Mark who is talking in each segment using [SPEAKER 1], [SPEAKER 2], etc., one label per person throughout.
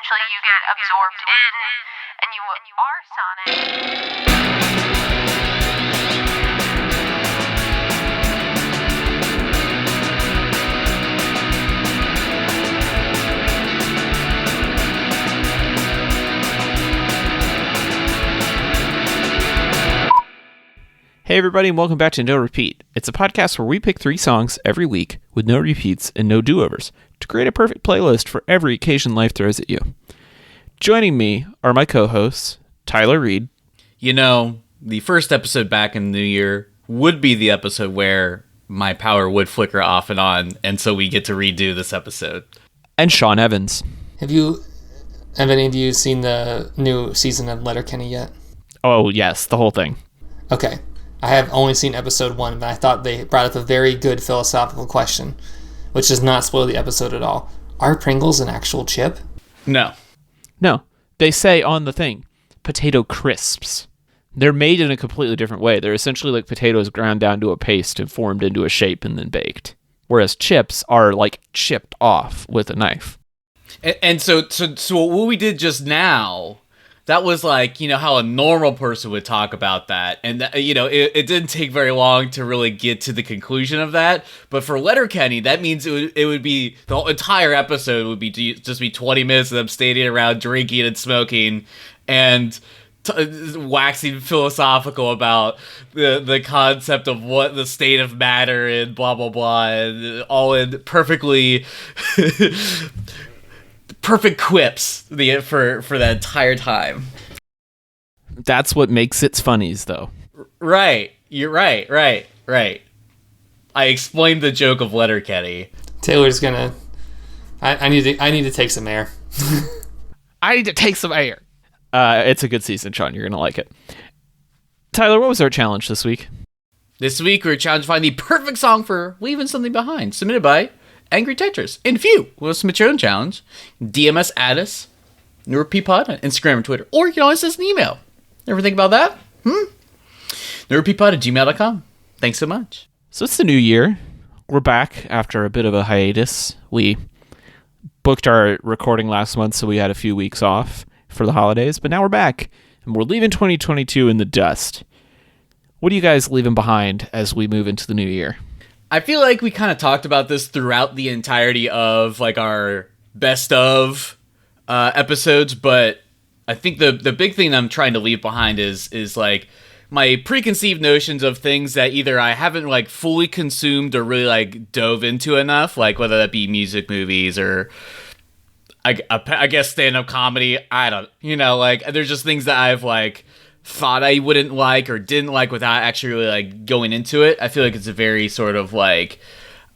[SPEAKER 1] eventually you get absorbed in, and you are Sonic.
[SPEAKER 2] Hey everybody, and welcome back to No Repeat. It's a podcast where we pick 3 songs every week with no repeats and no do-overs to create a perfect playlist for every occasion life throws at you. Joining me are my co-hosts, Tyler Reed.
[SPEAKER 3] You know, the first episode back in the new year would be the episode where my power would flicker off and on, and so we get to redo this episode.
[SPEAKER 2] And Sean Evans.
[SPEAKER 4] Have any of you seen the new season of Letterkenny yet?
[SPEAKER 2] Oh yes, the whole thing.
[SPEAKER 4] Okay. I have only seen episode 1, but I thought they brought up a very good philosophical question, which does not spoil the episode at all. Are Pringles an actual chip?
[SPEAKER 3] No.
[SPEAKER 2] They say on the thing, potato crisps. They're made in a completely different way. They're essentially like potatoes ground down to a paste and formed into a shape and then baked. Whereas chips are like chipped off with a knife.
[SPEAKER 3] And so what we did just now, that was like, you know, how a normal person would talk about that. And, you know, it didn't take very long to really get to the conclusion of that. But for Letterkenny, that means it would be, the whole entire episode would be just be 20 minutes of them standing around drinking and smoking and waxing philosophical about the concept of what the state of matter and blah, blah, blah. And all in perfectly... perfect quips for that entire time.
[SPEAKER 2] That's what makes its funnies, though.
[SPEAKER 3] Right. You're right. I explained the joke of Letterkenny.
[SPEAKER 4] Taylor's gonna... I need to take some air.
[SPEAKER 2] I need to take some air. It's a good season, Sean. You're going to like it. Tyler, what was our challenge this week?
[SPEAKER 3] This week, we're challenged to find the perfect song for Leaving Something Behind, submitted by Angry Tetris. And if you will submit your own challenge, DM us at us, NoRepeatPod on Instagram or Twitter, or you can always send us an email. Ever think about that? NoRepeatPod@gmail.com. Thanks so much.
[SPEAKER 2] So it's the new year. We're back after a bit of a hiatus. We booked our recording last month, so we had a few weeks off for the holidays, but now we're back, and we're leaving 2022 in the dust. What are you guys leaving behind as we move into the new year?
[SPEAKER 3] I feel like we kind of talked about this throughout the entirety of like our best of episodes, but I think the big thing I'm trying to leave behind is like my preconceived notions of things that either I haven't like fully consumed or really like dove into enough, like whether that be music, movies, or I guess stand-up comedy. I don't, like there's just things that I've like thought I wouldn't like or didn't like without actually really like going into it. I feel like it's a very sort of like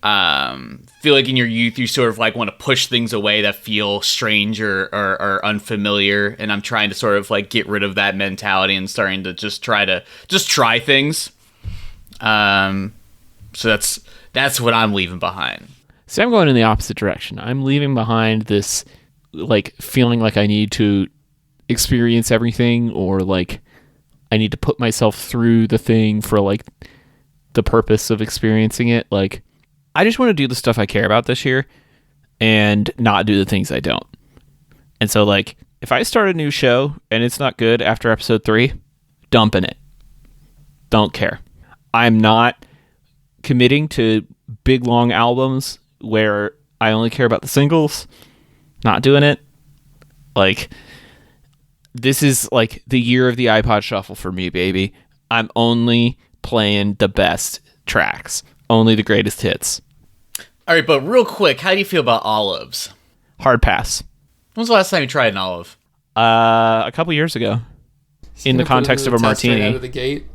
[SPEAKER 3] feel like in your youth you sort of like want to push things away that feel strange or unfamiliar, and I'm trying to sort of like get rid of that mentality and starting to try things. So that's what I'm leaving behind.
[SPEAKER 2] See, I'm going in the opposite direction. I'm leaving behind this like feeling like I need to experience everything, or like I need to put myself through the thing for like the purpose of experiencing it. Like, I just want to do the stuff I care about this year and not do the things I don't. And so like, if I start a new show and it's not good after episode 3, dumping it. Don't care. I'm not committing to big long albums where I only care about the singles. Not doing it. Like, this is like the year of the iPod Shuffle for me, baby. I'm only playing the best tracks. Only the greatest hits.
[SPEAKER 3] All right, but real quick, how do you feel about olives?
[SPEAKER 2] Hard pass.
[SPEAKER 3] When was the last time you tried an olive?
[SPEAKER 2] A couple years ago. In the context of a martini.
[SPEAKER 4] Out of the gate.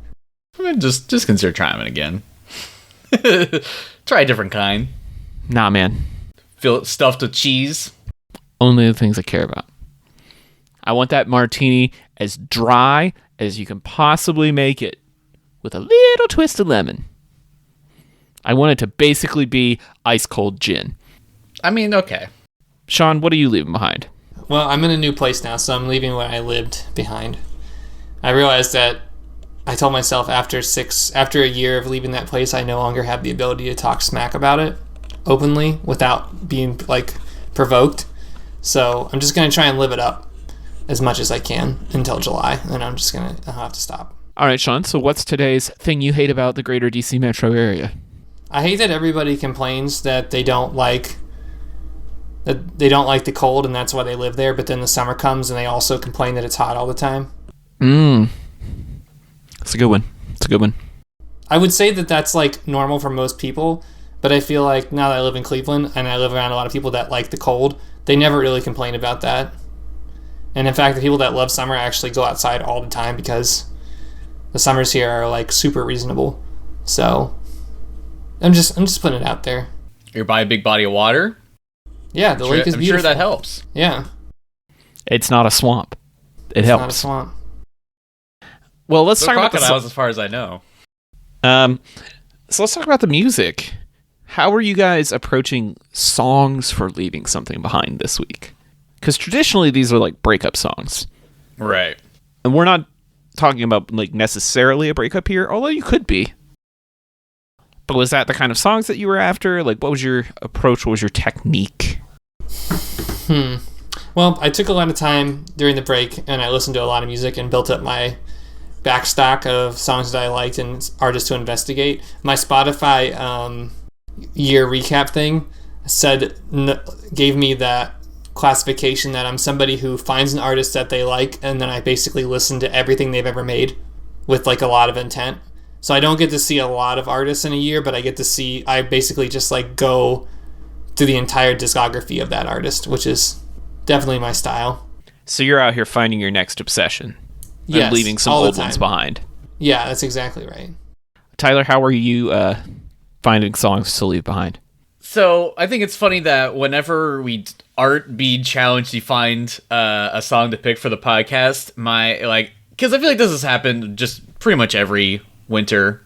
[SPEAKER 3] I mean, just consider trying it again. Try a different kind.
[SPEAKER 2] Nah, man.
[SPEAKER 3] Fill it stuffed with cheese.
[SPEAKER 2] Only the things I care about. I want that martini as dry as you can possibly make it, with a little twist of lemon. I want it to basically be ice cold gin.
[SPEAKER 3] I mean, okay.
[SPEAKER 2] Sean, what are you leaving behind?
[SPEAKER 4] Well, I'm in a new place now, so I'm leaving what I lived behind. I realized that I told myself after a year of leaving that place, I no longer have the ability to talk smack about it openly without being like provoked. So I'm just going to try and live it up as much as I can until July, and I'll have to stop.
[SPEAKER 2] All right, Sean, so what's today's thing you hate about the greater DC metro area?
[SPEAKER 4] I hate that everybody complains that they don't like the cold and that's why they live there, but then the summer comes and they also complain that it's hot all the time.
[SPEAKER 2] That's a good one.
[SPEAKER 4] I would say that that's like normal for most people, but I feel like now that I live in Cleveland and I live around a lot of people that like the cold, they never really complain about that. And in fact, the people that love summer actually go outside all the time because the summers here are like super reasonable. So I'm just putting it out there.
[SPEAKER 3] You're by a big body of water.
[SPEAKER 4] Yeah, the lake is beautiful.
[SPEAKER 3] I'm sure that helps.
[SPEAKER 4] Yeah.
[SPEAKER 2] It's not a swamp. It's
[SPEAKER 4] not a swamp.
[SPEAKER 2] Well, let's
[SPEAKER 3] The
[SPEAKER 2] talk about
[SPEAKER 3] crocodiles, as far as I know.
[SPEAKER 2] So let's talk about the music. How are you guys approaching songs for leaving something behind this week? Because traditionally these are like breakup songs,
[SPEAKER 3] Right.
[SPEAKER 2] and we're not talking about like necessarily a breakup here, although you could be. But was that the kind of songs that you were after? Like, what was your approach? What was your technique?
[SPEAKER 4] Well, I took a lot of time during the break and I listened to a lot of music and built up my backstock of songs that I liked and artists to investigate. My Spotify year recap thing gave me that classification that I'm somebody who finds an artist that they like and then I basically listen to everything they've ever made with like a lot of intent. So I don't get to see a lot of artists in a year, but I basically just like go through the entire discography of that artist, which is definitely my style.
[SPEAKER 2] So you're out here finding your next obsession.
[SPEAKER 4] Yes,
[SPEAKER 2] and leaving some old ones behind.
[SPEAKER 4] Yeah, that's exactly right.
[SPEAKER 2] Tyler, how are you finding songs to leave behind?
[SPEAKER 3] So I think it's funny that whenever we aren't being challenged to find a song to pick for the podcast, because I feel like this has happened just pretty much every winter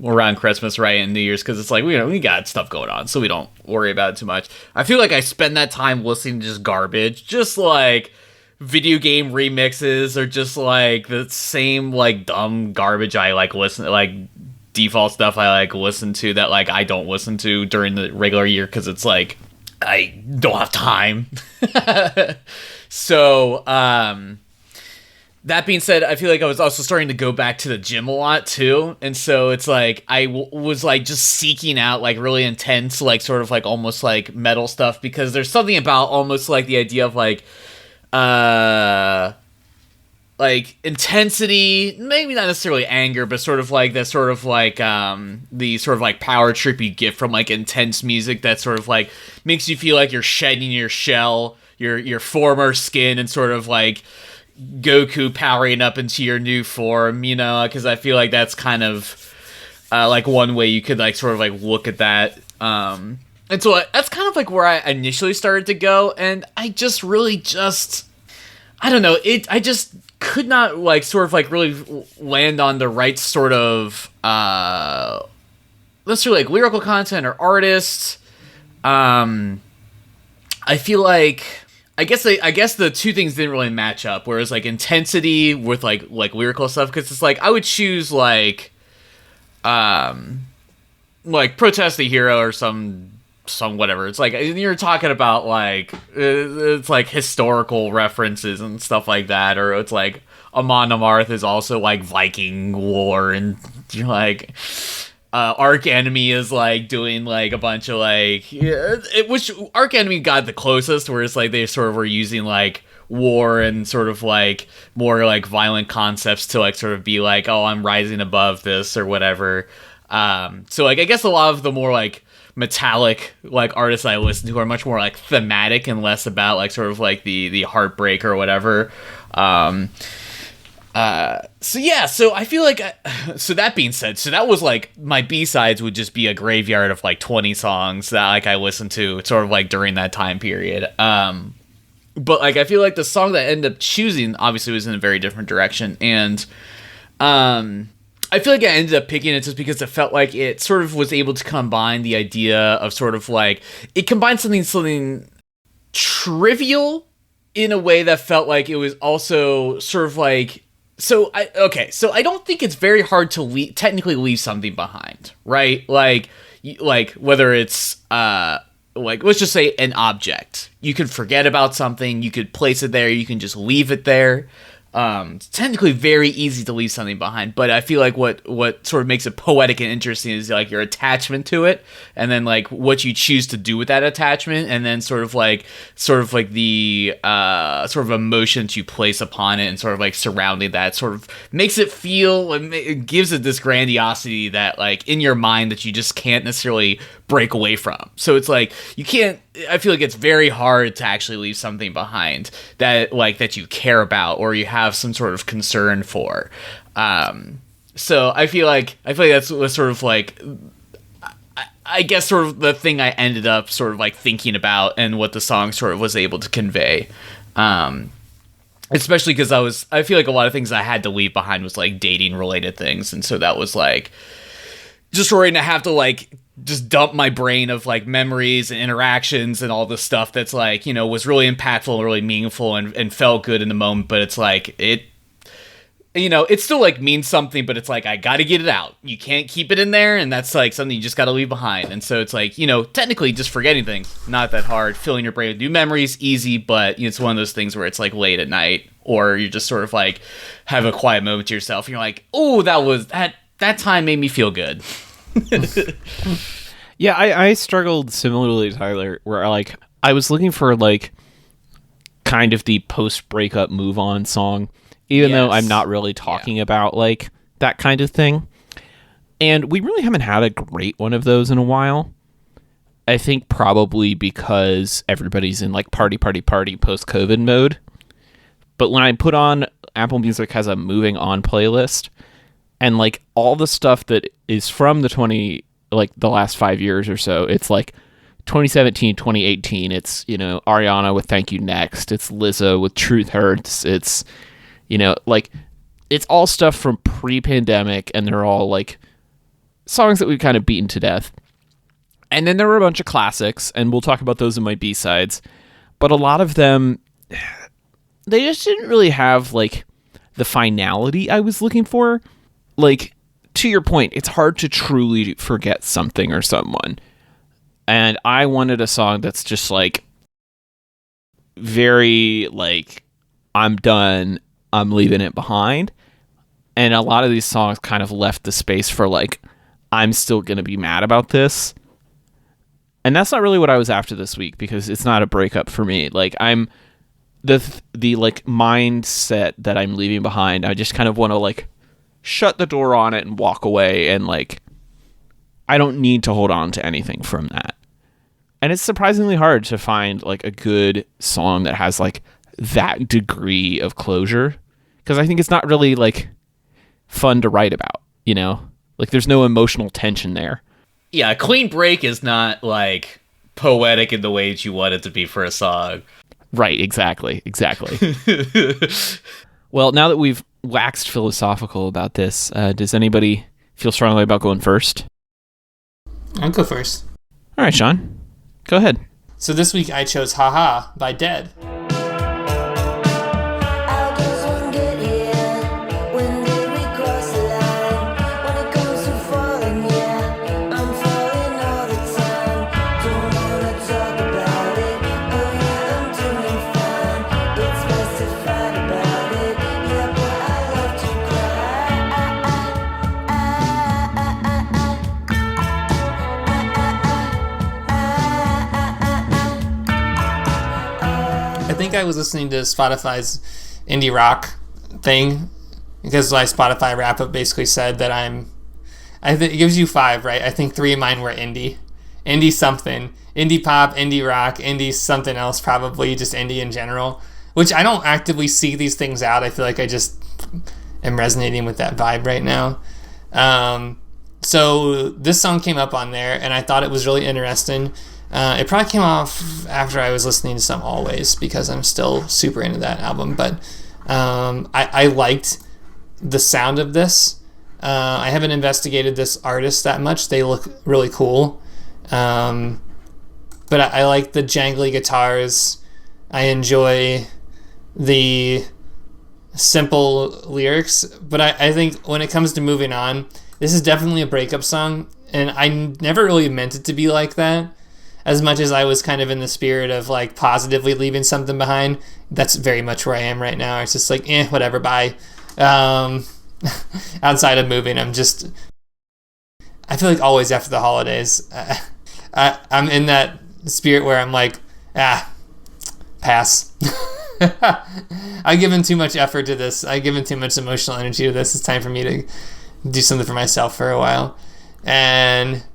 [SPEAKER 3] around Christmas, right, and New Year's, because it's like we got stuff going on, so we don't worry about it too much. I feel like I spend that time listening to just garbage, just like video game remixes or just like the same like dumb garbage I like listen like default stuff I like listen to that like I don't listen to during the regular year because it's like I don't have time. So that being said, I feel like I was also starting to go back to the gym a lot too, and so it's like I was like just seeking out like really intense like sort of like almost like metal stuff, because there's something about almost like the idea of like intensity, maybe not necessarily anger, but sort of like that sort of like the sort of like power trip you get from like intense music that sort of like makes you feel like you're shedding your shell, your former skin, and sort of like Goku powering up into your new form, you know, because I feel like that's kind of like one way you could like sort of like look at that. And so that's kind of like where I initially started to go, and I just really I don't know, I just could not like sort of like really land on the right sort of let's say like lyrical content or artists. I feel like I guess the two things didn't really match up, whereas like intensity with like lyrical stuff, because it's like I would choose like Protest the Hero or some whatever. It's like you're talking about like it's like historical references and stuff like that, or it's like Amon Amarth is also like Viking war, and you're like Arch Enemy is like doing like a bunch of like which Arch Enemy got the closest, where it's like they sort of were using like war and sort of like more like violent concepts to like sort of be like, oh, I'm rising above this or whatever. So like I guess a lot of the more like metallic like artists I listen to are much more like thematic and less about like sort of like the heartbreak or whatever. So yeah, so I feel like so that being said, so that was like my B-sides would just be a graveyard of like 20 songs that like I listened to sort of like during that time period. But like I feel like the song that I ended up choosing obviously was in a very different direction, and I feel like I ended up picking it just because it felt like it sort of was able to combine the idea of sort of like it combined something trivial in a way that felt like it was also sort of like so I don't think it's very hard to technically leave something behind, right? Like whether it's let's just say an object. You could forget about something, you could place it there, you can just leave it there. It's technically very easy to leave something behind, but I feel like what sort of makes it poetic and interesting is like your attachment to it, and then like what you choose to do with that attachment, and then sort of like the sort of emotions you place upon it, and sort of like surrounding that sort of makes it feel, it gives it this grandiosity that like in your mind that you just can't necessarily break away from. So it's like I feel like it's very hard to actually leave something behind that you care about or you have some sort of concern for. So I feel like that's was sort of like, I guess sort of the thing I ended up sort of like thinking about and what the song sort of was able to convey. Especially because I feel like a lot of things I had to leave behind was like dating related things. And so that was like just starting to have to like just dump my brain of like memories and interactions and all this stuff that's like, you know, was really impactful and really meaningful and felt good in the moment. But it's like, it still like means something, but it's like, I got to get it out. You can't keep it in there. And that's like something you just got to leave behind. And so it's like, you know, technically just forgetting things, not that hard. Filling your brain with new memories, easy, but it's one of those things where it's like late at night, or you just sort of like have a quiet moment to yourself. And you're like, oh, that time made me feel good.
[SPEAKER 2] Yeah, I struggled similarly to Tyler, where like I was looking for like kind of the post-breakup move-on song, even though I'm not really talking about like that kind of thing. And we really haven't had a great one of those in a while. I think probably because everybody's in like party post-COVID mode. But when I put on, Apple Music has a moving on playlist, and like all the stuff that is from the last 5 years or so, it's like 2017, 2018. It's, you know, Ariana with Thank You Next. It's Lizzo with Truth Hurts. It's, you know, like it's all stuff from pre-pandemic, and they're all like songs that we've kind of beaten to death. And then there were a bunch of classics, and we'll talk about those in my B-sides. But a lot of them, they just didn't really have like the finality I was looking for. Like, to your point, it's hard to truly forget something or someone. And I wanted a song that's just like very like, I'm done, I'm leaving it behind. And a lot of these songs kind of left the space for like, I'm still going to be mad about this. And that's not really what I was after this week, because it's not a breakup for me. Like, I'm the like mindset that I'm leaving behind. I just kind of want to like shut the door on it and walk away, and like I don't need to hold on to anything from that. And it's surprisingly hard to find like a good song that has like that degree of closure, because I think it's not really like fun to write about, you know? Like there's no emotional tension there.
[SPEAKER 3] Yeah, a clean break is not like poetic in the way that you want it to be for a song.
[SPEAKER 2] Right, exactly. Well, now that we've waxed philosophical about this, does anybody feel strongly about going first?
[SPEAKER 4] I'll go first.
[SPEAKER 2] All right, Sean, go ahead.
[SPEAKER 4] So this week I chose Haha by Dead. I think I was listening to Spotify's indie rock thing, because my Spotify wrap up basically said that I think it gives you 5, right? I think 3 of mine were indie something, indie pop, indie rock, indie something else, probably just indie in general, which I don't actively seek these things out. I feel like I just am resonating with that vibe right now. So this song came up on there, and I thought it was really interesting. It probably came off after I was listening to some Always, because I'm still super into that album. But I liked the sound of this. I haven't investigated this artist that much. They look really cool. But I like the jangly guitars. I enjoy the simple lyrics. But I think when it comes to moving on, this is definitely a breakup song. And I never really meant it to be like that. as much as I was kind of in the spirit of like positively leaving something behind, that's very much where I am right now. It's just like, whatever, bye. Outside of moving, I feel like always after the holidays, I'm in that spirit where I'm like, pass. I've given too much effort to this. I've given too much emotional energy to this. It's time for me to do something for myself for a while. And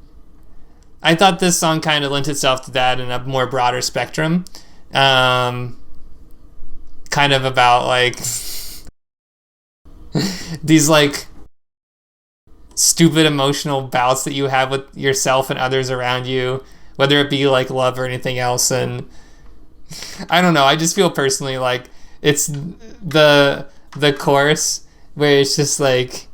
[SPEAKER 4] I thought this song kind of lent itself to that in a more broader spectrum. Kind of about like these like stupid emotional bouts that you have with yourself and others around you, whether it be like love or anything else. And I don't know, I just feel personally like it's the chorus where it's just like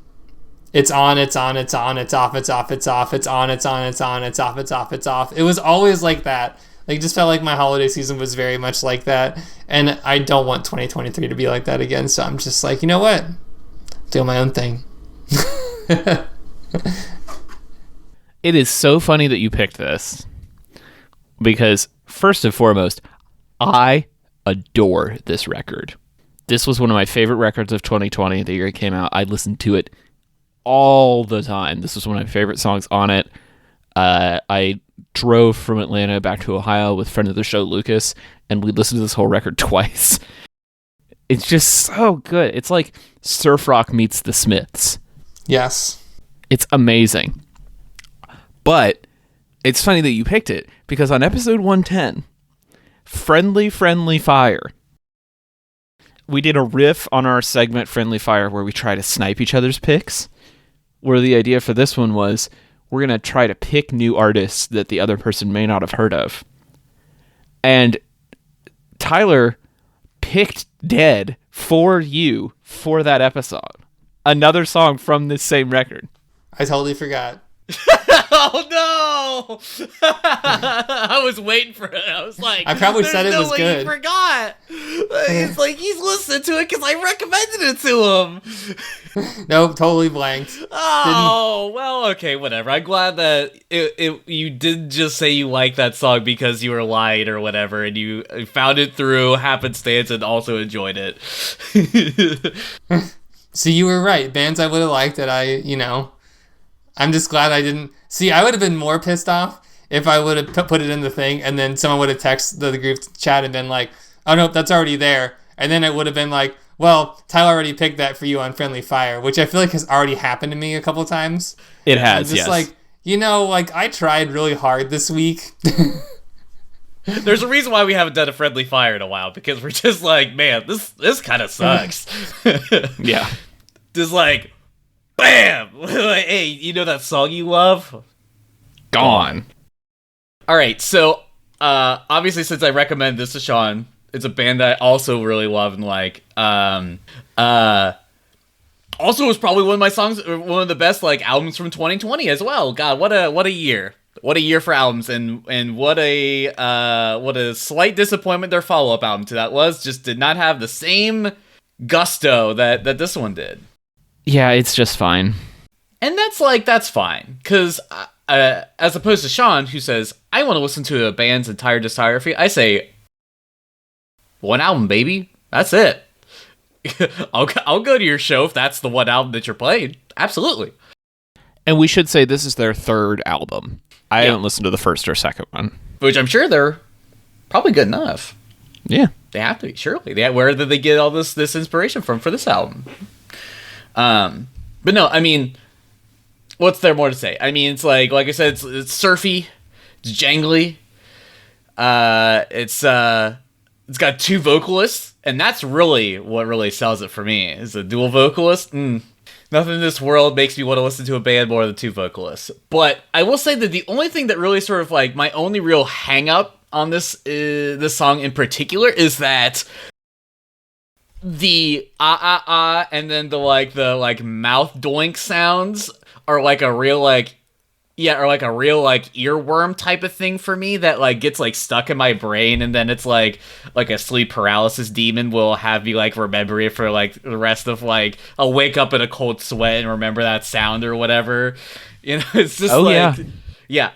[SPEAKER 4] it's on, it's on, it's on, it's off, it's off, it's off, it's on, it's on, it's on, it's off, it's off, it's off. It was always like that. Like, it just felt like my holiday season was very much like that. And I don't want 2023 to be like that again. So I'm just like, you know what? Do my own thing.
[SPEAKER 2] It is so funny that you picked this. Because, first and foremost, I adore this record. This was one of my favorite records of 2020, the year it came out. I listened to it all the time. This was one of my favorite songs on it. I drove from Atlanta back to Ohio with friend of the show Lucas, and we listened to this whole record twice. It's just so good. It's like surf rock meets the Smiths.
[SPEAKER 4] Yes.
[SPEAKER 2] It's amazing. But it's funny that you picked it, because on episode 110, Friendly Fire, we did a riff on our segment Friendly Fire where we try to snipe each other's picks, where the idea for this one was we're going to try to pick new artists that the other person may not have heard of. And Tyler picked Dead for you for that episode. Another song from this same record.
[SPEAKER 4] I totally forgot.
[SPEAKER 3] Oh no! I was waiting for it. I was like,
[SPEAKER 4] I probably said it was good.
[SPEAKER 3] He forgot. It's like he's listening to it because I recommended it to him.
[SPEAKER 4] Nope, totally blanked.
[SPEAKER 3] Oh, well, okay, whatever. I'm glad that you didn't just say you liked that song because you were lying or whatever, and you found it through happenstance and also enjoyed it.
[SPEAKER 4] So you were right. Bands I would have liked that I'm just glad I didn't. See, I would have been more pissed off if I would have put it in the thing and then someone would have texted the group chat and been like, oh, no, that's already there. And then it would have been like, well, Tyler already picked that for you on Friendly Fire, which I feel like has already happened to me a couple times.
[SPEAKER 2] It has,
[SPEAKER 4] I'm just
[SPEAKER 2] yes.
[SPEAKER 4] I tried really hard this week.
[SPEAKER 3] There's a reason why we haven't done a Friendly Fire in a while, because we're just like, man, this kind of sucks.
[SPEAKER 2] Yeah.
[SPEAKER 3] Just like, bam! Hey, you know that song you love?
[SPEAKER 2] Gone.
[SPEAKER 3] All right, so obviously, since I recommend this to Sean, it's a band that I also really love and like. Also, was probably one of my songs, one of the best like albums from 2020 as well. God, what a year! What a year for albums, and what a slight disappointment their follow-up album to that was. Just did not have the same gusto that this one did.
[SPEAKER 2] Yeah, it's just fine.
[SPEAKER 3] And that's fine, because as opposed to Sean, who says, I want to listen to a band's entire discography, I say, one album, baby. That's it. I'll go to your show if that's the one album that you're playing. Absolutely.
[SPEAKER 2] And we should say this is their third album. I haven't listened to the first or second one.
[SPEAKER 3] Which I'm sure they're probably good enough.
[SPEAKER 2] Yeah.
[SPEAKER 3] They have to be, surely. Where did they get all this inspiration from for this album? But no, I mean, what's there more to say? I mean, it's like I said, it's surfy, it's jangly, it's got two vocalists, and that's really what really sells it for me, is a dual vocalist. Nothing in this world makes me want to listen to a band more than two vocalists. But I will say that the only thing that really sort of like my only real hang up on this song in particular is that the and then the mouth doink sounds are like a real earworm type of thing for me that like gets like stuck in my brain, and then it's like a sleep paralysis demon will have me like remember it for like the rest of like I'll wake up in a cold sweat and remember that sound or whatever. You know, it's just yeah.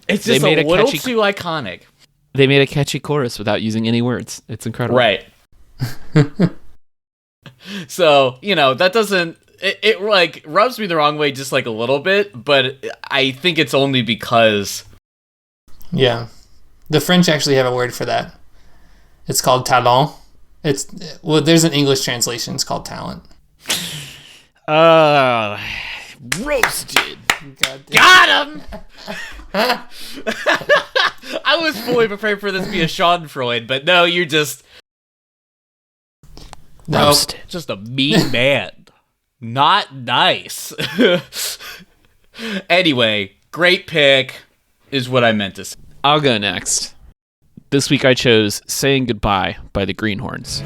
[SPEAKER 3] It's
[SPEAKER 2] They
[SPEAKER 3] just
[SPEAKER 2] made
[SPEAKER 3] a
[SPEAKER 2] a
[SPEAKER 3] little
[SPEAKER 2] catchy-
[SPEAKER 3] too iconic.
[SPEAKER 2] They made a catchy chorus without using any words. It's incredible.
[SPEAKER 3] Right. So, that doesn't... It like rubs me the wrong way just like a little bit, but I think it's only because...
[SPEAKER 4] Yeah. The French actually have a word for that. It's called talent. There's an English translation. It's called talent.
[SPEAKER 2] Roasted.
[SPEAKER 3] Got him! I was fully prepared for this to be a Schadenfreude, but no, you're just
[SPEAKER 2] Roasted.
[SPEAKER 3] just a mean man. Not nice. Anyway, great pick is what I meant to say.
[SPEAKER 2] I'll go next. This week I chose Saying Goodbye by the Greenhorns.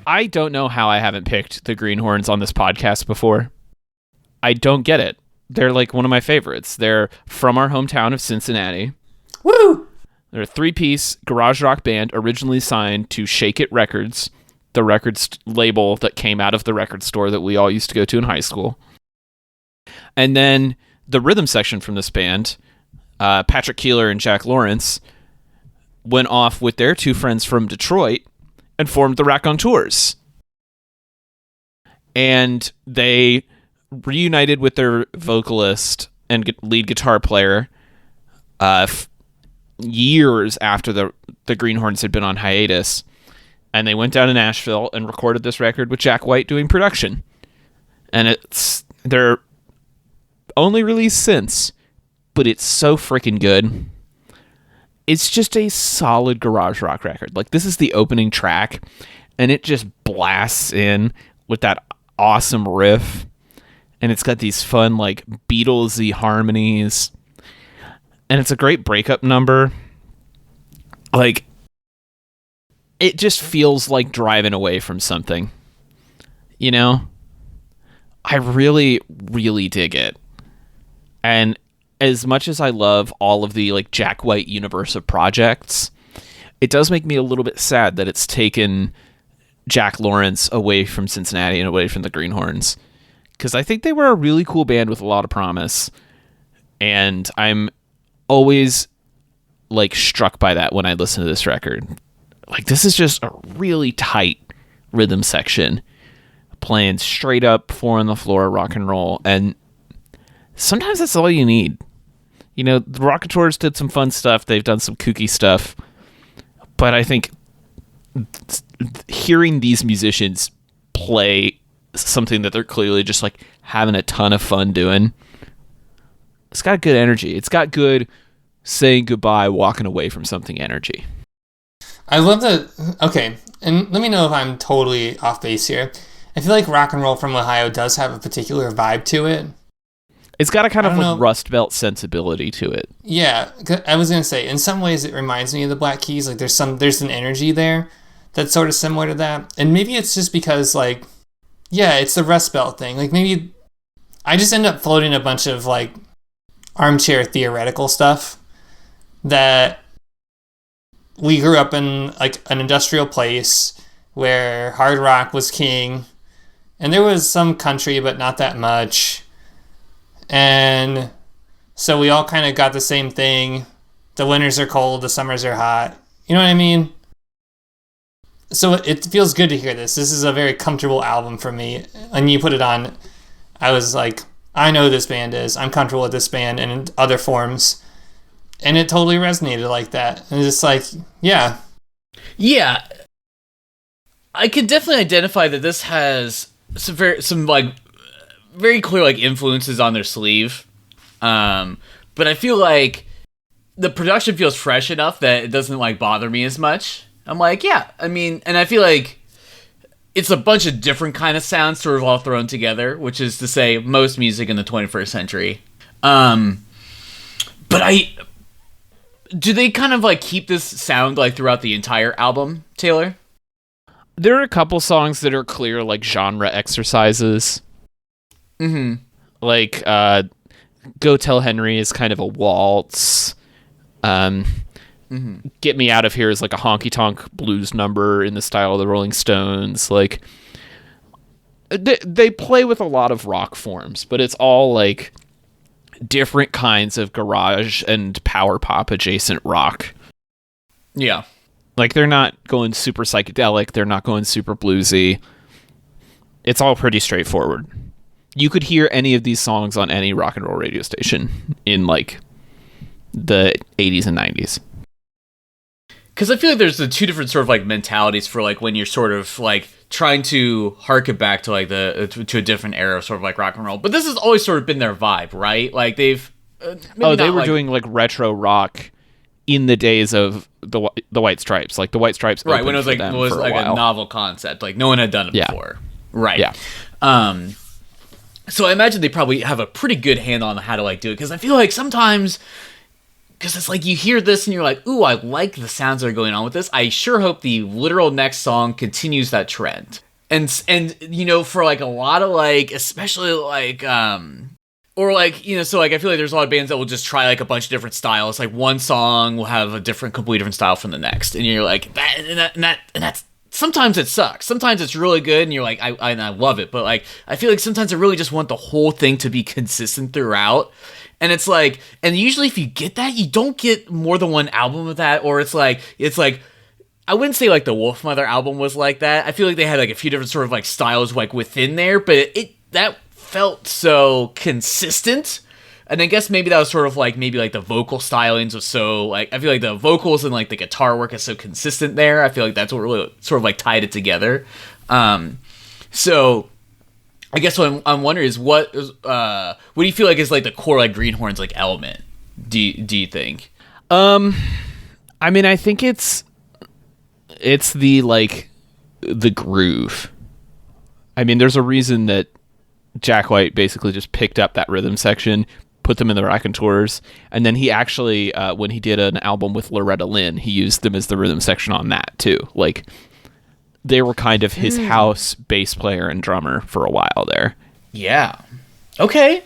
[SPEAKER 2] I don't know how I haven't picked the Greenhorns on this podcast before. I don't get it. They're like one of my favorites. They're from our hometown of Cincinnati.
[SPEAKER 4] Woo!
[SPEAKER 2] They're a 3-piece garage rock band originally signed to Shake It Records, the records label that came out of the record store that we all used to go to in high school. And then the rhythm section from this band, Patrick Keeler and Jack Lawrence, went off with their 2 friends from Detroit and formed the Raconteurs. And they reunited with their vocalist and lead guitar player years after the Greenhorns had been on hiatus. And they went down to Nashville and recorded this record with Jack White doing production. And it's their only released since, but it's so freaking good. It's just a solid garage rock record. Like, this is the opening track, and it just blasts in with that awesome riff. And it's got these fun, like, Beatles-y harmonies. And it's a great breakup number. Like, it just feels like driving away from something. You know? I really, really dig it. And as much as I love all of the like Jack White universe of projects, it does make me a little bit sad that it's taken Jack Lawrence away from Cincinnati and away from the Greenhorns, because I think they were a really cool band with a lot of promise, and I'm always like struck by that when I listen to this record. Like, this is just a really tight rhythm section, playing straight up 4 on the floor rock and roll, and sometimes that's all you need. You know, the Raconteurs did some fun stuff. They've done some kooky stuff. But I think hearing these musicians play something that they're clearly just like having a ton of fun doing, it's got good energy. It's got good saying goodbye, walking away from something energy.
[SPEAKER 4] I love that. Okay, and let me know if I'm totally off base here. I feel like Rock and Roll from Ohio does have a particular vibe to it.
[SPEAKER 2] It's got a kind of like Rust Belt sensibility to it.
[SPEAKER 4] Yeah, I was gonna say in some ways it reminds me of the Black Keys. Like there's an energy there that's sort of similar to that, and maybe it's just because like, yeah, it's the Rust Belt thing. Like maybe I just end up floating a bunch of like armchair theoretical stuff that we grew up in like an industrial place where hard rock was king, and there was some country but not that much. And so we all kind of got the same thing. The winters are cold, the summers are hot. You know what I mean? So it feels good to hear this. This is a very comfortable album for me. And you put it on, I was like, I know who this band is. I'm comfortable with this band and in other forms. And it totally resonated like that. And it's just like, yeah.
[SPEAKER 3] Yeah. I can definitely identify that this has some like very clear like influences on their sleeve, but I feel like the production feels fresh enough that it doesn't like bother me as much. I'm like, yeah, I mean, and I feel like it's a bunch of different kind of sounds sort of all thrown together, which is to say most music in the 21st century. But But do they kind of like keep this sound like throughout the entire album, Taylor?
[SPEAKER 2] There are a couple songs that are clear like genre exercises.
[SPEAKER 3] Mm-hmm.
[SPEAKER 2] Like Go Tell Henry is kind of a waltz. Get Me Out of Here is like a honky-tonk blues number in the style of the Rolling Stones. Like they play with a lot of rock forms, but it's all like different kinds of garage and power pop adjacent rock.
[SPEAKER 3] Yeah.
[SPEAKER 2] Like they're not going super psychedelic, they're not going super bluesy. It's all pretty straightforward. You could hear any of these songs on any rock and roll radio station in like the 80s and 90s.
[SPEAKER 3] Because I feel like there's the two different sort of like mentalities for like when you're sort of like trying to harken back to like to a different era of sort of like rock and roll. But this has always sort of been their vibe, right? Like they've
[SPEAKER 2] they were doing like retro rock in the days of the White Stripes. Like the White Stripes,
[SPEAKER 3] right? When it was like
[SPEAKER 2] a
[SPEAKER 3] novel concept, like no one had done it before, right?
[SPEAKER 2] Yeah.
[SPEAKER 3] So I imagine they probably have a pretty good handle on how to like do it, because I feel like sometimes. Because it's like you hear this and you're like, ooh, I like the sounds that are going on with this. I sure hope the literal next song continues that trend. And you know, for like a lot of like, especially like, or like, you know, so like I feel like there's a lot of bands that will just try like a bunch of different styles. Like one song will have a completely different style from the next. And you're like, that's sometimes it sucks. Sometimes it's really good and you're like, I love it. But like, I feel like sometimes I really just want the whole thing to be consistent throughout. And it's like, and usually if you get that, you don't get more than one album of that, or it's like, I wouldn't say like the Wolfmother album was like that. I feel like they had like a few different sort of like styles like within there, but that felt so consistent. And I guess maybe that was sort of like, maybe like the vocal stylings was so like, I feel like the vocals and like the guitar work is so consistent there. I feel like that's what really sort of like tied it together. So I guess what I'm wondering is what do you feel like is like the core like Greenhorns like element? Do you think?
[SPEAKER 2] I mean, I think it's the like the groove. I mean, there's a reason that Jack White basically just picked up that rhythm section, put them in the Raconteurs, and then he actually when he did an album with Loretta Lynn, he used them as the rhythm section on that too. Like they were kind of his house bass player and drummer for a while there.
[SPEAKER 3] Yeah. Okay.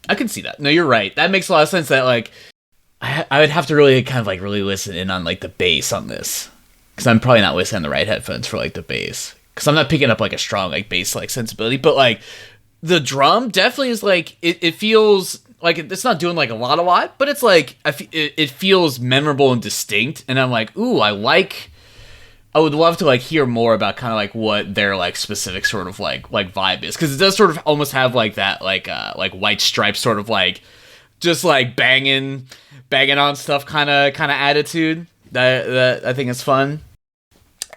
[SPEAKER 3] I can see that. No, you're right. That makes a lot of sense that, like, I would have to really kind of, like, really listen in on, like, the bass on this. Because I'm probably not listening on the right headphones for, like, the bass. Because I'm not picking up, like, a strong, like, bass, like, sensibility. But, like, the drum definitely is, like, it feels like it's not doing, like, a lot, but it's, like, it feels memorable and distinct. And I'm like, ooh, I would love to like hear more about kind of like what their like specific sort of like vibe is, because it does sort of almost have like that like White Stripes sort of like just like banging on stuff kind of attitude that I think is fun.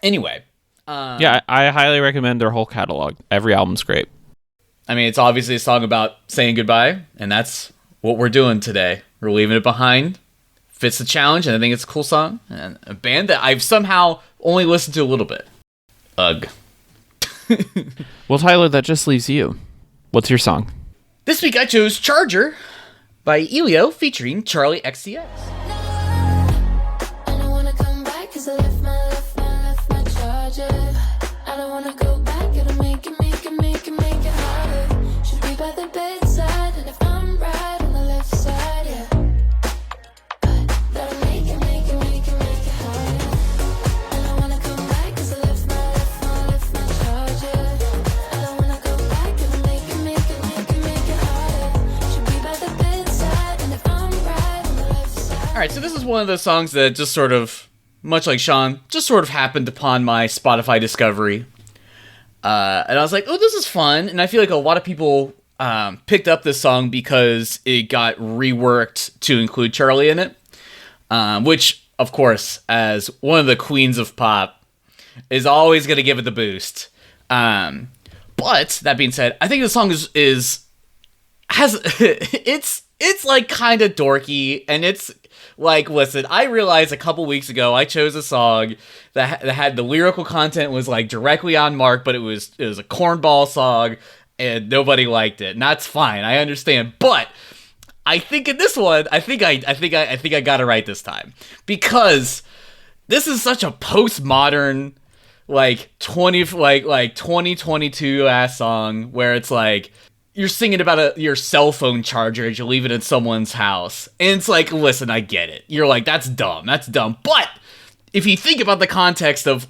[SPEAKER 3] Anyway,
[SPEAKER 2] yeah, I highly recommend their whole catalog. Every album's great.
[SPEAKER 3] I mean, it's obviously a song about saying goodbye, and that's what we're doing today. We're leaving it behind. Fits the challenge, and I think it's a cool song, and a band that I've somehow only listened to a little bit. Ugh.
[SPEAKER 2] Well, Tyler, that just leaves you. What's your song?
[SPEAKER 3] This week I chose Charger by Elio featuring Charlie XCX.
[SPEAKER 5] I don't wanna come back 'cause I left my charger. I don't wanna go back, it'll make it harder. Should be by the bedside, and if I'm right on the left side, yeah. But that'll make it harder. I don't wanna come back 'cause I left my charger. I don't wanna go back, it'll make it harder. Should be by the bedside, and if I'm right on the left side.
[SPEAKER 3] Alright, so this is one of those songs that just sort of, much like Sean, just sort of happened upon my Spotify discovery. And I was like, oh, this is fun. And I feel like a lot of people picked up this song because it got reworked to include Charlie in it. Which, of course, as one of the queens of pop, is always going to give it the boost. But, that being said, I think the song it's like kind of dorky, and it's like, listen, I realized a couple weeks ago I chose a song that had the lyrical content was like directly on mark, but it was a cornball song and nobody liked it, and that's fine, I understand. But I think in this one, I think I got it right this time, because this is such a postmodern, like 2022 ass song where it's like you're singing about your cell phone charger as you leave it in someone's house, and it's like, listen, I get it. You're like, that's dumb, but if you think about the context of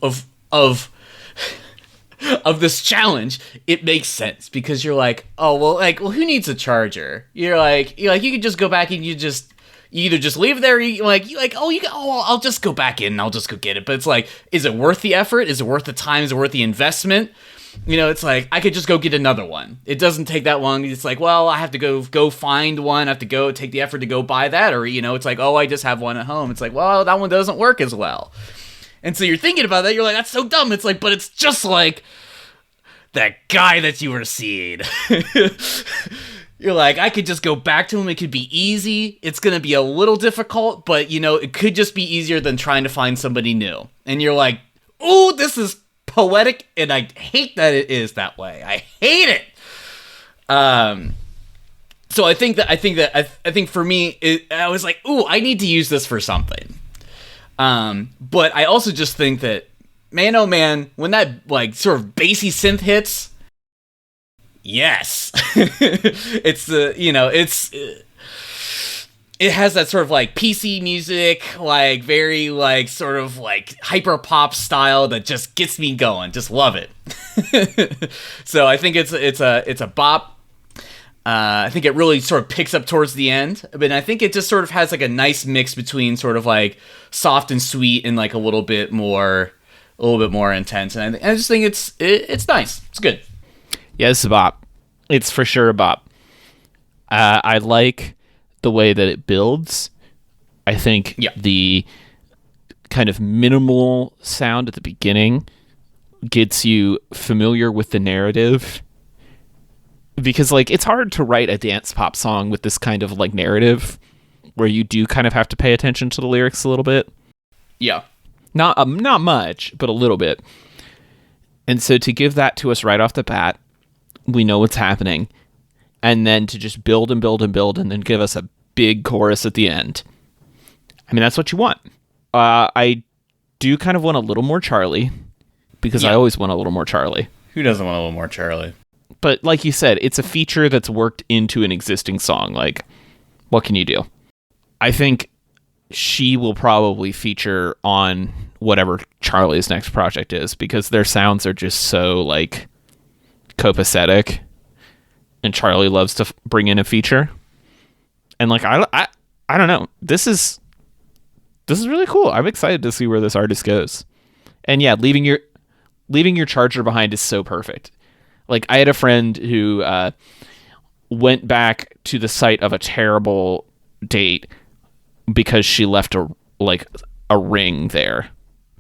[SPEAKER 3] this challenge, it makes sense, because you're like, well, who needs a charger? You're like, you could just go back and you either just leave it there, I'll just go back in and I'll just go get it. But it's like, is it worth the effort? Is it worth the time? Is it worth the investment? It's like, I could just go get another one. It doesn't take that long. It's like, well, I have to go find one. I have to go take the effort to go buy that. Or, it's like, oh, I just have one at home. It's like, well, that one doesn't work as well. And so you're thinking about that. You're like, that's so dumb. It's like, but it's just like that guy that you were seeing. You're like, I could just go back to him. It could be easy. It's going to be a little difficult, but, it could just be easier than trying to find somebody new. And you're like, ooh, this is poetic, and I hate that it is that way. I hate it. So I think for me, I was like, ooh, I need to use this for something. But I also just think that, man, oh man, when that like sort of bassy synth hits, yes, it has that sort of like PC music, like very like sort of like hyper pop style that just gets me going. Just love it. So I think it's a bop. I think it really sort of picks up towards the end, but I think it just sort of has like a nice mix between sort of like soft and sweet and like a little bit more intense. And I just think it's nice. It's good.
[SPEAKER 2] Yeah, it's a bop. It's for sure a bop. I like the way that it builds. I think the kind of minimal sound at the beginning gets you familiar with the narrative. Because, like, it's hard to write a dance pop song with this kind of, like, narrative where you do kind of have to pay attention to the lyrics a little bit.
[SPEAKER 3] Yeah.
[SPEAKER 2] Not much, but a little bit. And so to give that to us right off the bat, we know what's happening. And then to just build and build and build and then give us a big chorus at the end. I mean, that's what you want. I do kind of want a little more Charlie, because I always want a little more Charlie.
[SPEAKER 3] Who doesn't want a little more Charlie?
[SPEAKER 2] But like you said, it's a feature that's worked into an existing song. Like, what can you do? I think she will probably feature on whatever Charlie's next project is, because their sounds are just so, like, copacetic. And Charlie loves to bring in a feature. And, like, I don't know. This is really cool. I'm excited to see where this artist goes. And yeah, leaving your charger behind is so perfect. Like, I had a friend who went back to the site of a terrible date because she left a ring there.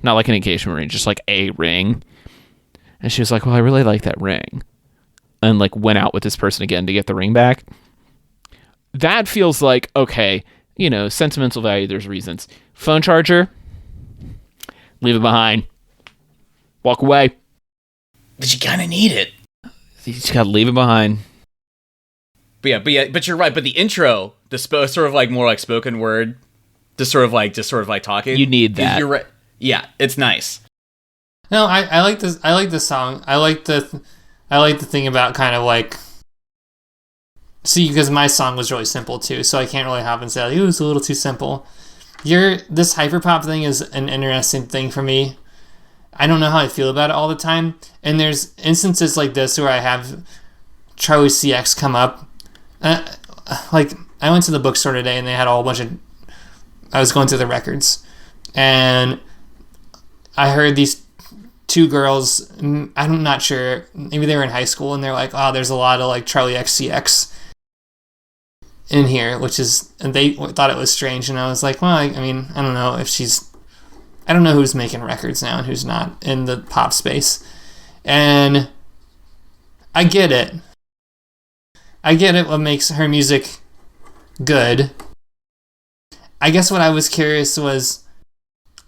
[SPEAKER 2] Not like an engagement ring, just like a ring. And she was like, well, I really like that ring. And like went out with this person again to get the ring back. That feels like, okay, sentimental value, there's reasons. Phone charger, leave it behind. Walk away.
[SPEAKER 3] But you kind of need it.
[SPEAKER 2] You just gotta leave it behind.
[SPEAKER 3] But you're right. But the intro, sort of like more like spoken word, just sort of like talking.
[SPEAKER 2] You need that.
[SPEAKER 3] You're right. Yeah, it's nice.
[SPEAKER 4] No, I like this. I like this song. I like the thing about kind of like. See, because my song was really simple too, so I can't really hop and say like, it was a little too simple. This hyperpop thing is an interesting thing for me. I don't know how I feel about it all the time. And there's instances like this where I have Charlie CX come up. Like, I went to the bookstore today and they had a whole bunch of... I was going through the records. And I heard these two girls, I'm not sure, maybe they were in high school, and they're like, oh, there's a lot of like Charlie XCX in here, and they thought it was strange. And I was like, well, I mean, I don't know if I don't know who's making records now and who's not in the pop space. And I get it. What makes her music good. I guess what I was curious was,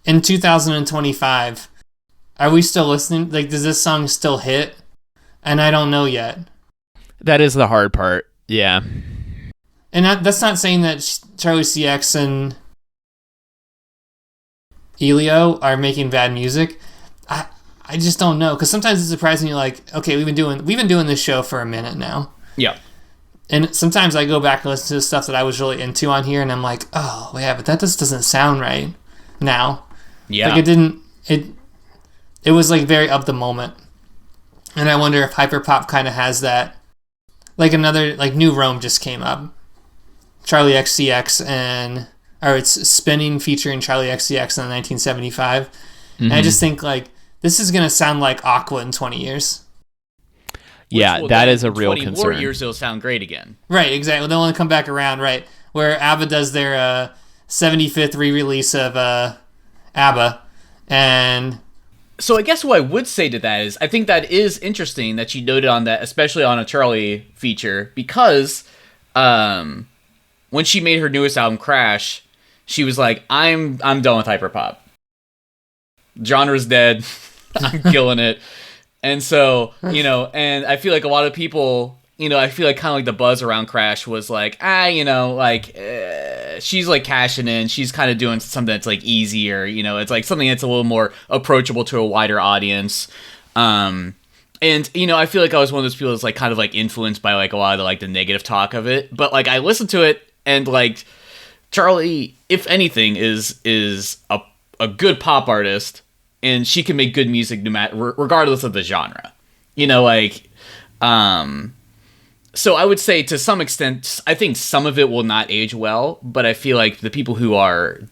[SPEAKER 4] in 2025, are we still listening? Like, does this song still hit? And I don't know yet.
[SPEAKER 2] That is the hard part. Yeah.
[SPEAKER 4] And that's not saying that Charlie CX and Elio are making bad music. I just don't know, because sometimes it's surprising. Like, okay, we've been doing this show for a minute now,
[SPEAKER 3] Yeah.
[SPEAKER 4] and sometimes I go back and listen to the stuff that I was really into on here, and I'm like, oh yeah, but that just doesn't sound right now.
[SPEAKER 3] Yeah.
[SPEAKER 4] Like it was like very of the moment, and I wonder if hyperpop kind of has that. Like another, like New Rome just came up, Charlie XCX or it's Spinning featuring Charlie XCX in 1975, and I just think like this is gonna sound like Aqua in 20 years.
[SPEAKER 2] Yeah, that is a real
[SPEAKER 3] 20 more
[SPEAKER 2] concern.
[SPEAKER 3] years it'll sound great again.
[SPEAKER 4] Right, exactly. They'll want to come back around, right? Where ABBA does their 75th re-release of ABBA, and
[SPEAKER 3] So I guess what I would say to that is I think that is interesting that you noted on that, especially on a Charlie feature, because when she made her newest album Crash, she was like, I'm done with hyperpop. Genre's dead. I'm killing it. And so, and I feel like a lot of people, I feel like kind of like the buzz around Crash was like, she's like cashing in. She's kind of doing something that's like easier, it's like something that's a little more approachable to a wider audience. And, I feel like I was one of those people that's like kind of like influenced by like a lot of the, like the negative talk of it. But like I listened to it and like Charlie, if anything, is a good pop artist. And she can make good music no matter, regardless of the genre, So I would say to some extent, I think some of it will not age well, but I feel like the people who are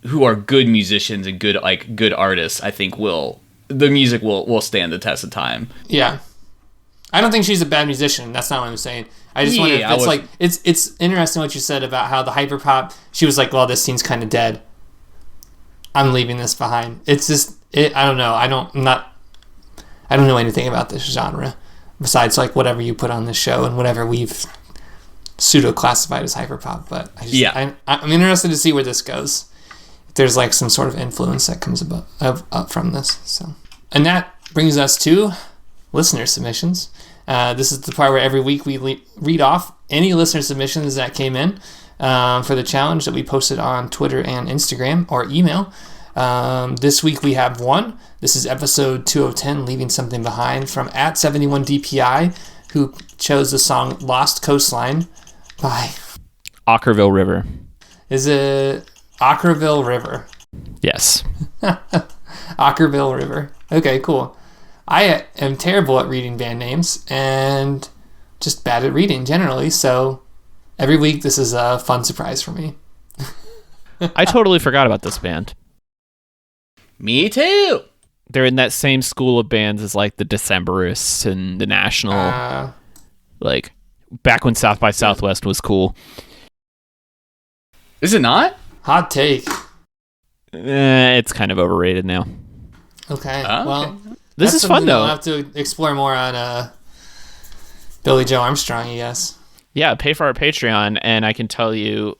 [SPEAKER 3] good musicians and good artists, I think the music will stand the test of time.
[SPEAKER 4] yeah, I don't think she's a bad musician. That's not what I'm saying. I just wonder if it's interesting what you said about how the hyperpop. She was like, well, this scene's kind of dead. I'm leaving this behind. It's just, I don't know. I don't know anything about this genre besides like whatever you put on this show and whatever we've pseudo classified as hyperpop. But I'm interested to see where this goes. If there's like some sort of influence that comes up from this. So, and that brings us to listener submissions. This is the part where every week we read off any listener submissions that came in for the challenge that we posted on Twitter and Instagram or email. This week we have one. This is episode 210, Leaving Something Behind, from @71DPI, who chose the song Lost Coastline by
[SPEAKER 2] Ockerville River.
[SPEAKER 4] Is it Ockerville River?
[SPEAKER 2] Yes.
[SPEAKER 4] Ockerville River. Okay, cool. I am terrible at reading band names and just bad at reading generally, so every week this is a fun surprise for me.
[SPEAKER 2] I totally forgot about this band.
[SPEAKER 3] Me too.
[SPEAKER 2] They're in that same school of bands as like the Decemberists and the National. Like back when South by Southwest was cool.
[SPEAKER 3] Is it not?
[SPEAKER 4] Hot take.
[SPEAKER 2] It's kind of overrated now.
[SPEAKER 4] Okay.
[SPEAKER 3] Oh,
[SPEAKER 4] Well,
[SPEAKER 3] okay.
[SPEAKER 2] This
[SPEAKER 4] that's
[SPEAKER 2] is fun
[SPEAKER 4] something
[SPEAKER 2] though.
[SPEAKER 4] I'll have to explore more on Billy Joe Armstrong, yes.
[SPEAKER 2] Yeah, pay for our Patreon, and I can tell you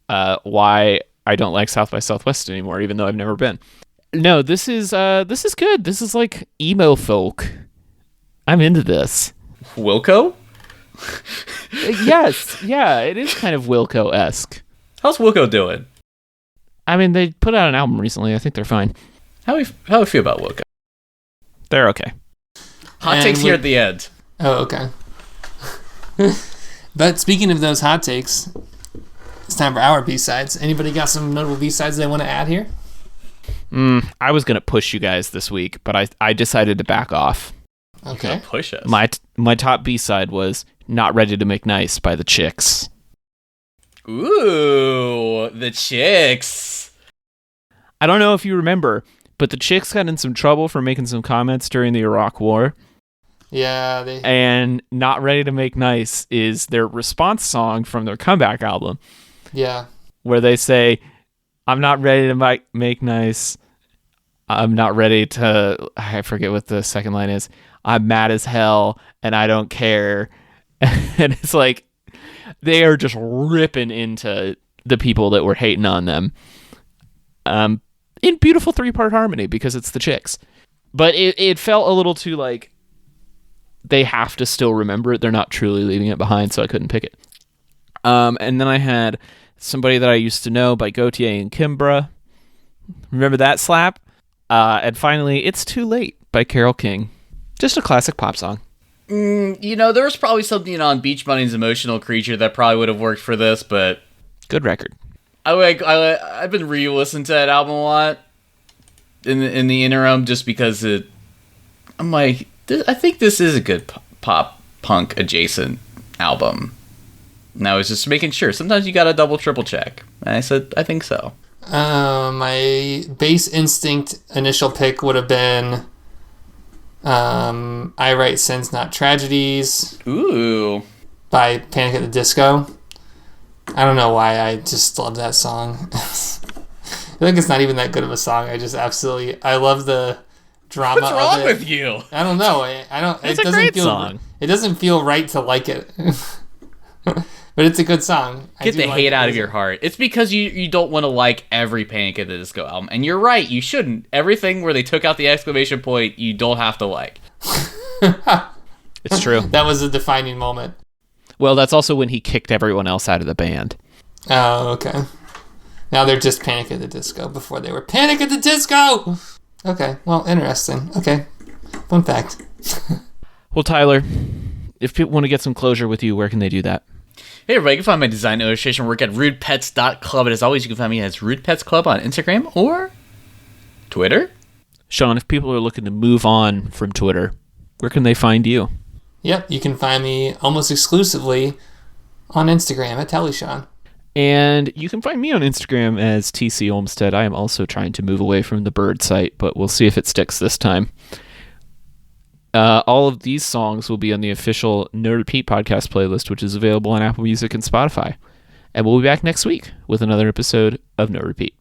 [SPEAKER 2] why I don't like South by Southwest anymore, even though I've never been. No, this is good. This is like emo folk. I'm into this.
[SPEAKER 3] Wilco?
[SPEAKER 2] Yes, yeah, it is kind of Wilco-esque.
[SPEAKER 3] How's Wilco doing?
[SPEAKER 2] I mean, they put out an album recently. I think they're fine.
[SPEAKER 3] How do you feel about Wilco?
[SPEAKER 2] They're okay.
[SPEAKER 3] Hot
[SPEAKER 4] And
[SPEAKER 3] takes here at the end.
[SPEAKER 4] Oh, okay. But speaking of those hot takes, it's time for our B-sides. Anybody got some notable B-sides they want to add here?
[SPEAKER 2] I was gonna push you guys this week, but I decided to back off.
[SPEAKER 4] Okay.
[SPEAKER 3] Push us.
[SPEAKER 2] My top B-side was "Not Ready to Make Nice" by the Chicks.
[SPEAKER 3] Ooh, the Chicks.
[SPEAKER 2] I don't know if you remember, but the Chicks got in some trouble for making some comments during the Iraq War.
[SPEAKER 4] Yeah,
[SPEAKER 2] And "Not Ready to Make Nice" is their response song from their comeback album,
[SPEAKER 4] yeah.
[SPEAKER 2] where they say, "I'm not ready to make nice. I'm not ready to," I forget what the second line is. "I'm mad as hell and I don't care." And it's like, they are just ripping into the people that were hating on them. In beautiful 3-part harmony, because it's the Chicks. But it felt a little too like, they have to still remember it. They're not truly leaving it behind, so I couldn't pick it. And then I had Somebody That I Used to Know by Gautier and Kimbra. Remember that slap? And finally, It's Too Late by Carole King. Just a classic pop song.
[SPEAKER 3] You know, there was probably something on Beach Bunny's Emotional Creature that probably would have worked for this, but
[SPEAKER 2] Good record.
[SPEAKER 3] I've been re-listening to that album a lot in the interim just because I'm like, I think this is a good pop punk adjacent album. And I was just making sure. Sometimes you gotta double triple check. And I said, I think so.
[SPEAKER 4] My base instinct initial pick would have been I Write Sins Not Tragedies
[SPEAKER 3] Ooh.
[SPEAKER 4] by Panic at the Disco. I don't know why, I just love that song. I think it's not even that good of a song. I love the drama
[SPEAKER 3] What's wrong
[SPEAKER 4] of it.
[SPEAKER 3] with you?
[SPEAKER 4] I don't know. I don't.
[SPEAKER 2] It's
[SPEAKER 4] it
[SPEAKER 2] a
[SPEAKER 4] doesn't
[SPEAKER 2] great
[SPEAKER 4] feel,
[SPEAKER 2] song.
[SPEAKER 4] It doesn't feel right to like it, but it's a good song. I
[SPEAKER 3] Get
[SPEAKER 4] do
[SPEAKER 3] the
[SPEAKER 4] like
[SPEAKER 3] hate
[SPEAKER 4] it.
[SPEAKER 3] out of your heart. It's because you don't want to like every Panic at the Disco album. And you're right, you shouldn't. Everything where they took out the exclamation point, you don't have to like.
[SPEAKER 2] It's true.
[SPEAKER 4] That was a defining moment.
[SPEAKER 2] Well, that's also when he kicked everyone else out of the band.
[SPEAKER 4] Oh, okay. Now they're just Panic at the Disco. Before they were Panic at the Disco. Okay. Well, interesting. Okay. Fun fact.
[SPEAKER 2] Well, Tyler, if people want to get some closure with you, where can they do that?
[SPEAKER 3] Hey everybody, you can find my design illustration work at rudepets.club. And as always, you can find me as Rude Pets Club on Instagram or Twitter.
[SPEAKER 2] Sean, if people are looking to move on from Twitter, where can they find you?
[SPEAKER 4] Yep. You can find me almost exclusively on Instagram at TellySean.
[SPEAKER 2] And you can find me on Instagram as TC Olmstead. I am also trying to move away from the bird site, but we'll see if it sticks this time. All of these songs will be on the official No Repeat podcast playlist, which is available on Apple Music and Spotify. And we'll be back next week with another episode of No Repeat.